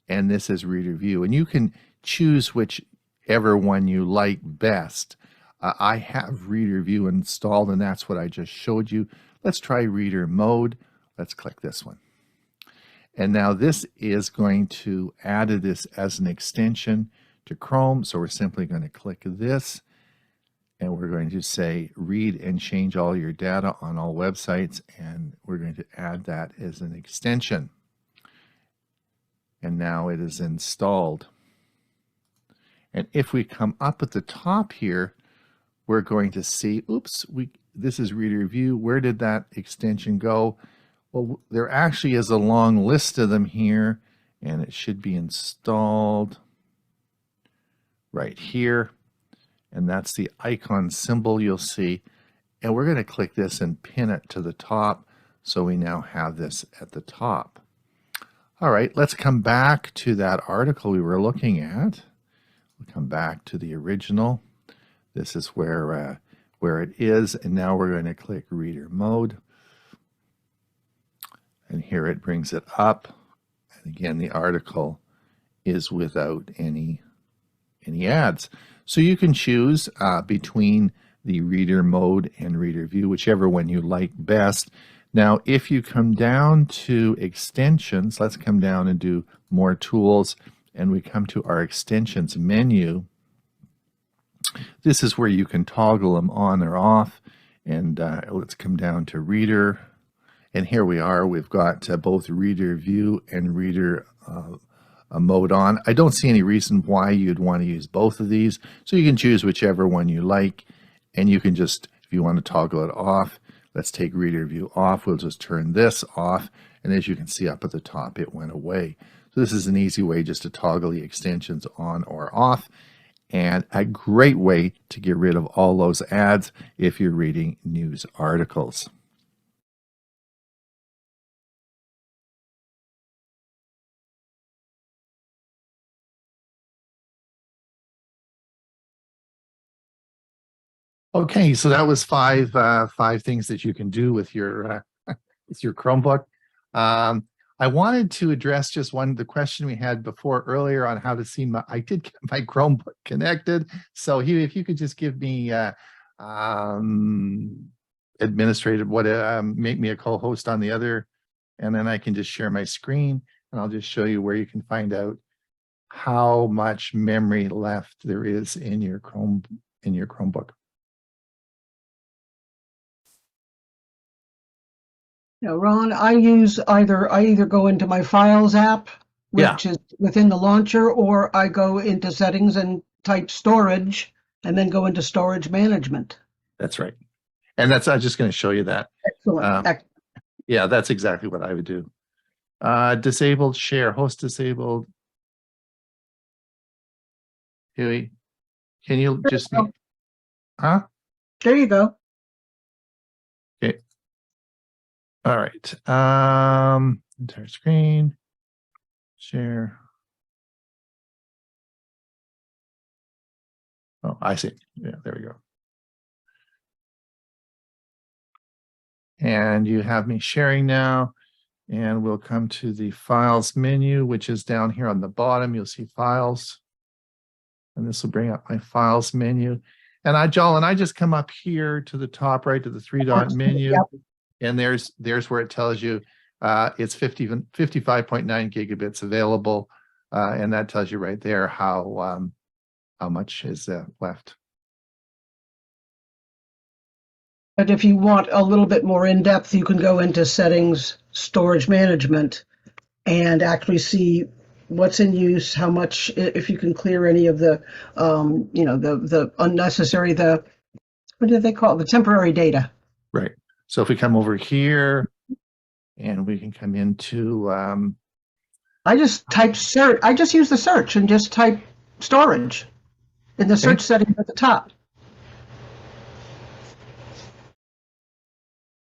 and this is reader view. And you can choose whichever one you like best. I have reader view installed, and that's what I just showed you. Let's try reader mode. Let's click this one. And now this is going to add this as an extension to Chrome. So we're simply going to click this, and we're going to say read and change all your data on all websites, and we're going to add that as an extension. And now it is installed. And if we come up at the top here, we're going to see, oops, this is reader view. Where did that extension go? Well, there actually is a long list of them here, and it should be installed right here. And that's the icon symbol you'll see. And we're going to click this and pin it to the top, so we now have this at the top. All right, let's come back to that article we were looking at. We'll come back to the original. This is where it is, and now we're going to click reader mode. And here it brings it up. And again, the article is without any ads. So you can choose between the reader mode and reader view, whichever one you like best. Now, if you come down to extensions, let's come down and do more tools, and we come to our extensions menu. This is where you can toggle them on or off. And let's come down to reader. And here we are. We've got both reader view and reader mode on. I don't see any reason why you'd want to use both of these. So you can choose whichever one you like. And you can just, if you want to toggle it off, let's take reader view off. We'll just turn this off. And as you can see up at the top, it went away. So this is an easy way just to toggle the extensions on or off. And a great way to get rid of all those ads if you're reading news articles. Okay, so that was five things that you can do with your Chromebook. I wanted to address just the question we had before earlier on how to see I did get my Chromebook connected. So Hugh, if you could just give me administrative, make me a co-host on the other, and then I can just share my screen, and I'll just show you where you can find out how much memory left there is in your Chromebook. Now, Ron, I either go into my Files app, which is within the launcher, or I go into settings and type storage, and then go into storage management. That's right. And I'm just going to show you that. Excellent. Yeah, that's exactly what I would do. Disabled share, host disabled. Huey, can you just, huh? There you go. Okay. All right. Entire screen, share. Oh, I see. Yeah, there we go. And you have me sharing now, and we'll come to the files menu, which is down here on the bottom. You'll see files, and this will bring up my files menu. And I just come up here to the top, right to the three-dot menu. Yep. And there's where it tells you it's 55.9 gigabits available, and that tells you right there how much is left. But if you want a little bit more in depth, you can go into settings, storage management, and actually see what's in use, how much, if you can clear any of the, the unnecessary, what do they call it? The temporary data. Right. So if we come over here and we can come into I just type search. I just use the search and just type storage in the search setting at the top.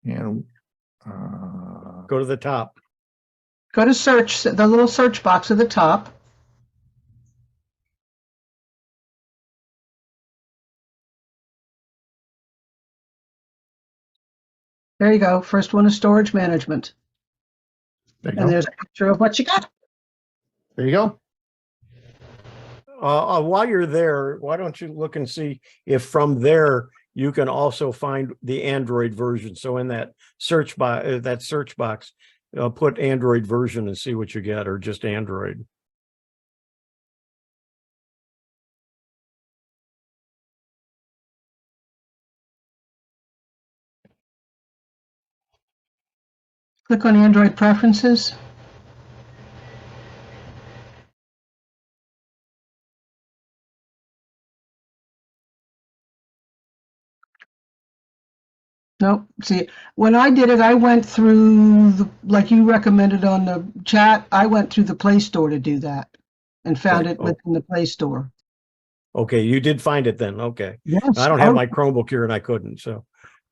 And Go to the top. Go to search, the little search box at the top. There you go. First one is storage management. there you And go. there's a picture of what you got. There you go. While you're there, why don't you look and see if from there you can also find the Android version. So in that search box, put Android version and see what you get, or just Android. Click on Android preferences. Nope. See, when I did it, I went through like you recommended on the chat. I went through the Play Store to do that and found Right. it within the Play Store. Okay, you did find it then. Okay. Yes. I don't have my Chromebook here and I couldn't, so.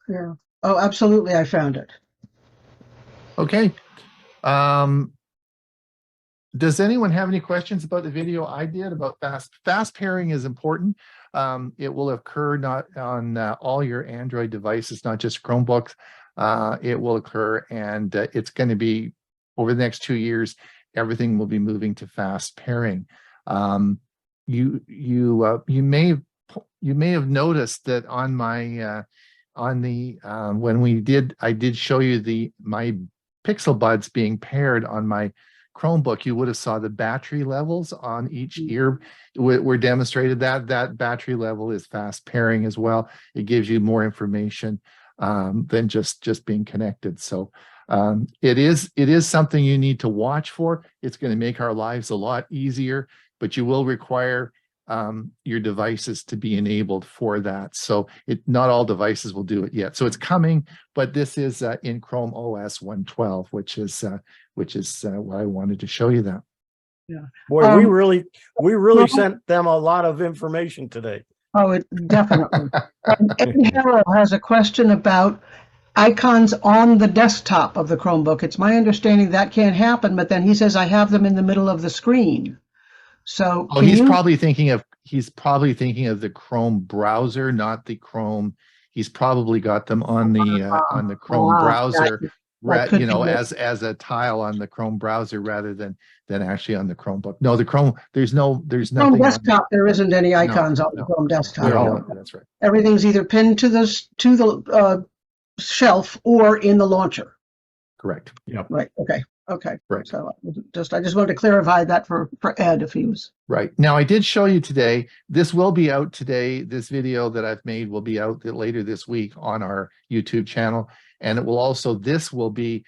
Yeah. Oh, absolutely. I found it. Okay. Does anyone have any questions about the video I did about fast pairing is important. It will occur not on all your Android devices, not just Chromebooks. It will occur, and it's going to be over the next 2 years. Everything will be moving to fast pairing. You may have noticed that on my when I did show you my Pixel Buds being paired on my Chromebook, you would have saw the battery levels on each ear were demonstrated. That battery level is fast pairing as well. It gives you more information than just being connected. So it is something you need to watch for. It's going to make our lives a lot easier, but you will require your devices to be enabled for that. So not all devices will do it yet. So it's coming, but this is in Chrome OS 112, which is what I wanted to show you that. Yeah. Boy, we really sent them a lot of information today. Oh, it definitely. Eddie Harrell has a question about icons on the desktop of the Chromebook. It's my understanding that can't happen, but then he says I have them in the middle of the screen. So he's probably thinking of the Chrome browser, not the Chrome. He's probably got them on the Chrome browser, as a tile on the Chrome browser rather than actually on the Chromebook. No, the Chrome. There's nothing. Chrome desktop. There isn't any icons on the Chrome desktop. That's right. Everything's either pinned to the shelf or in the launcher. Correct. Yep. Right. Okay. Right. So I just wanted to clarify that for Ed if he was. Right. Now I did show you today. This will be out today. This video that I've made will be out later this week on our YouTube channel. And it will also, when we'll be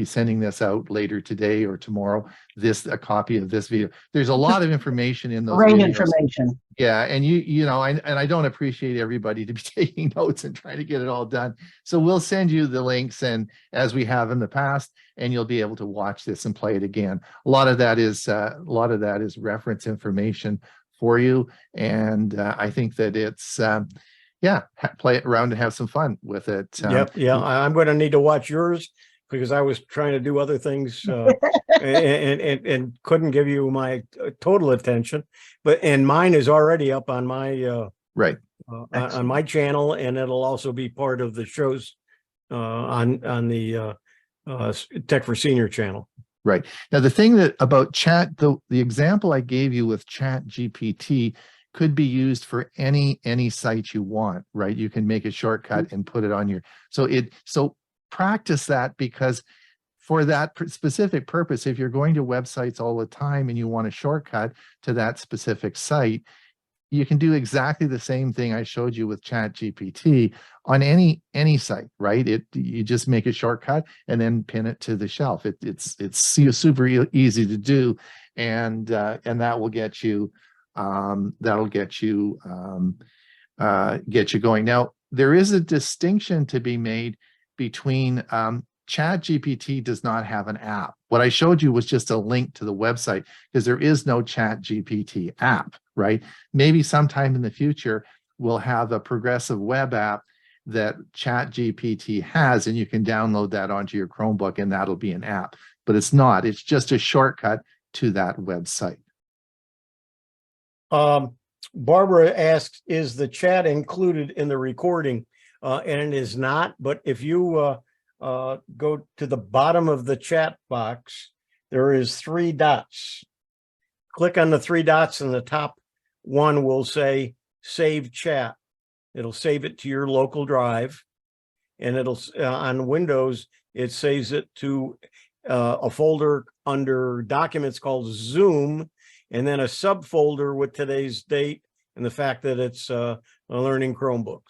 sending this out later today or tomorrow, a copy of this video. There's a lot of information in those Great videos. information. Yeah, and I don't appreciate everybody to be taking notes and trying to get it all done. So we'll send you the links, and as we have in the past, and you'll be able to watch this and play it again. A lot of that is reference information for you, and I think that it's play it around and have some fun with it. Yeah, I'm going to need to watch yours because I was trying to do other things and couldn't give you my total attention. And mine is already up on my right on my channel, and it'll also be part of the shows on the Tech for Senior channel. Right. Now, the thing about chat, the example I gave you with Chat GPT could be used for any site you want, right? You can make a shortcut and put it on your, so practice that, because for that specific purpose, if you're going to websites all the time and you want a shortcut to that specific site, you can do exactly the same thing I showed you with Chat GPT on any site, right? You just make a shortcut and then pin it to the shelf. It's super easy to do, and that will get you get you going. Now, there is a distinction to be made between ChatGPT does not have an app. What I showed you was just a link to the website because there is no ChatGPT app, right? Maybe sometime in the future, we'll have a progressive web app that ChatGPT has, and you can download that onto your Chromebook, and that'll be an app. But it's not. It's just a shortcut to that website. Barbara asks, is the chat included in the recording? And it is not, but if you go to the bottom of the chat box, there is 3 dots. Click on the 3 dots, and the top one will say save chat. It'll save it to your local drive, and it'll on Windows, it saves it to a folder under documents called Zoom, and then a subfolder with today's date and the fact that it's learning Chromebooks.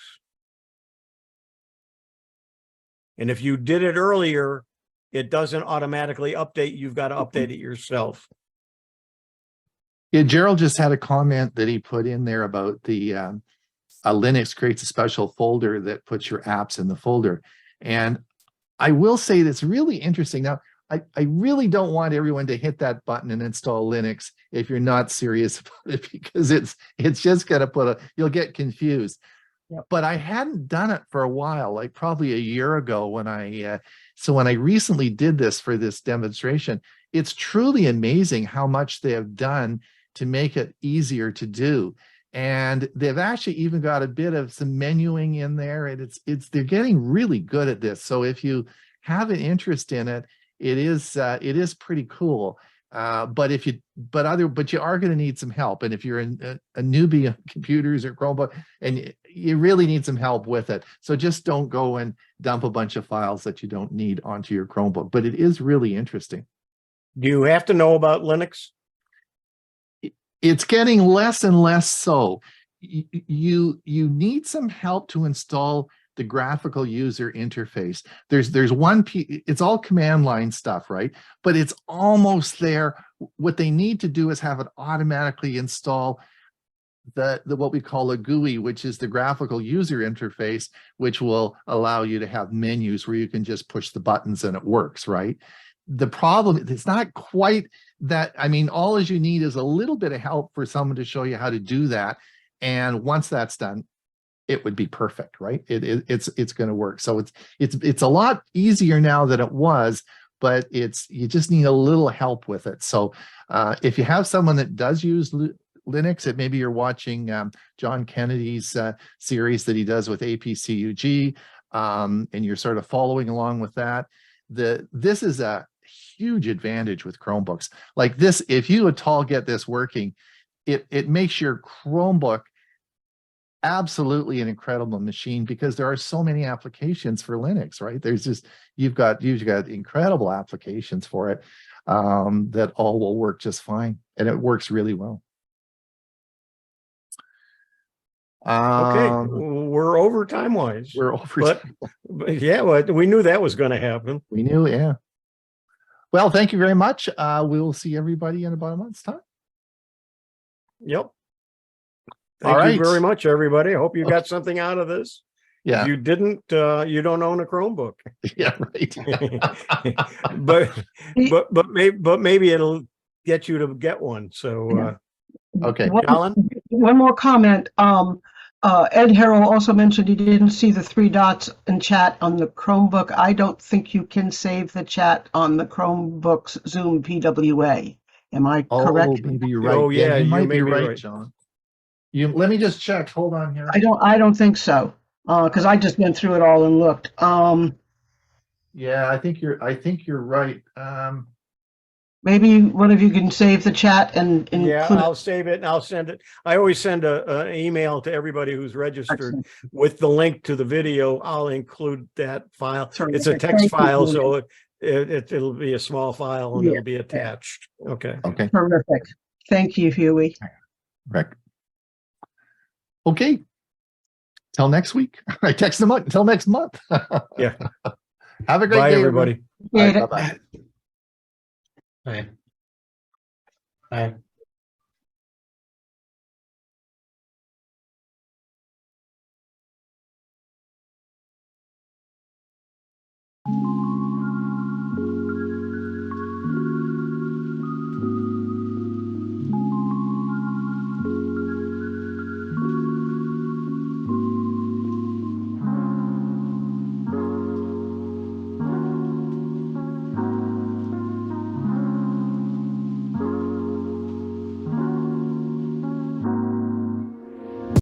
And if you did it earlier, it doesn't automatically update. You've got to update it yourself. Yeah, Gerald just had a comment that he put in there about the Linux creates a special folder that puts your apps in the folder. And I will say that's really interesting. Now, I really don't want everyone to hit that button and install Linux if you're not serious about it, because it's just going to you'll get confused. Yep. But I hadn't done it for a while, like probably a year ago when so when I recently did this for this demonstration, it's truly amazing how much they have done to make it easier to do. And they've actually even got a bit of some menuing in there, and they're getting really good at this. So if you have an interest in it, it is pretty cool. But you are going to need some help. And if you're a newbie on computers or Chromebook, and you really need some help with it, so just don't go and dump a bunch of files that you don't need onto your Chromebook. But it is really interesting. Do you have to know about Linux? It's getting less and less so. You need some help to install the graphical user interface. There's one it's all command line stuff, right? But it's almost there. What they need to do is have it automatically install the what we call a GUI, which is the graphical user interface, which will allow you to have menus where you can just push the buttons and it works, right? The problem, it's not quite that. I mean, all you need is a little bit of help for someone to show you how to do that. And once that's done, it would be perfect, right? It's going to work. So it's a lot easier now than it was, but you just need a little help with it. So if you have someone that does use Linux, and maybe you're watching John Kennedy's series that he does with APCUG, and you're sort of following along with that, this is a huge advantage with Chromebooks. Like this, if you at all get this working, it makes your Chromebook absolutely an incredible machine, because there are so many applications for Linux, right? You've got incredible applications for it that all will work just fine, and it works really well. Okay, we're over time-wise. We're over, but yeah, well, we knew that was going to happen. We knew, yeah. Well, thank you very much. We will see everybody in about a month's time. Yep. Thank you very much, everybody. I hope you got something out of this. Yeah. If you didn't, you don't own a Chromebook. Yeah, right. but maybe it'll get you to get one. So okay. One more comment. Ed Harrell also mentioned he didn't see the 3 dots in chat on the Chromebook. I don't think you can save the chat on the Chromebook's Zoom PWA. Am I correct? Oh, maybe you're right. Oh, yeah, you might may be be right, John. Let me just check. Hold on here. I don't think so. Because I just went through it all and looked. Yeah, I think you're right. Maybe one of you can save the chat and yeah, I'll save it and I'll send it. I always send an email to everybody who's registered with the link to the video. I'll include that file. It's a text file, so it'll be a small file and it'll be attached. Okay. Okay. Terrific. Thank you, Huey. Right. Okay. Till next week. I text them up until next month. Yeah. Have a great day, everybody. Bye. Bye-bye. Bye. Bye.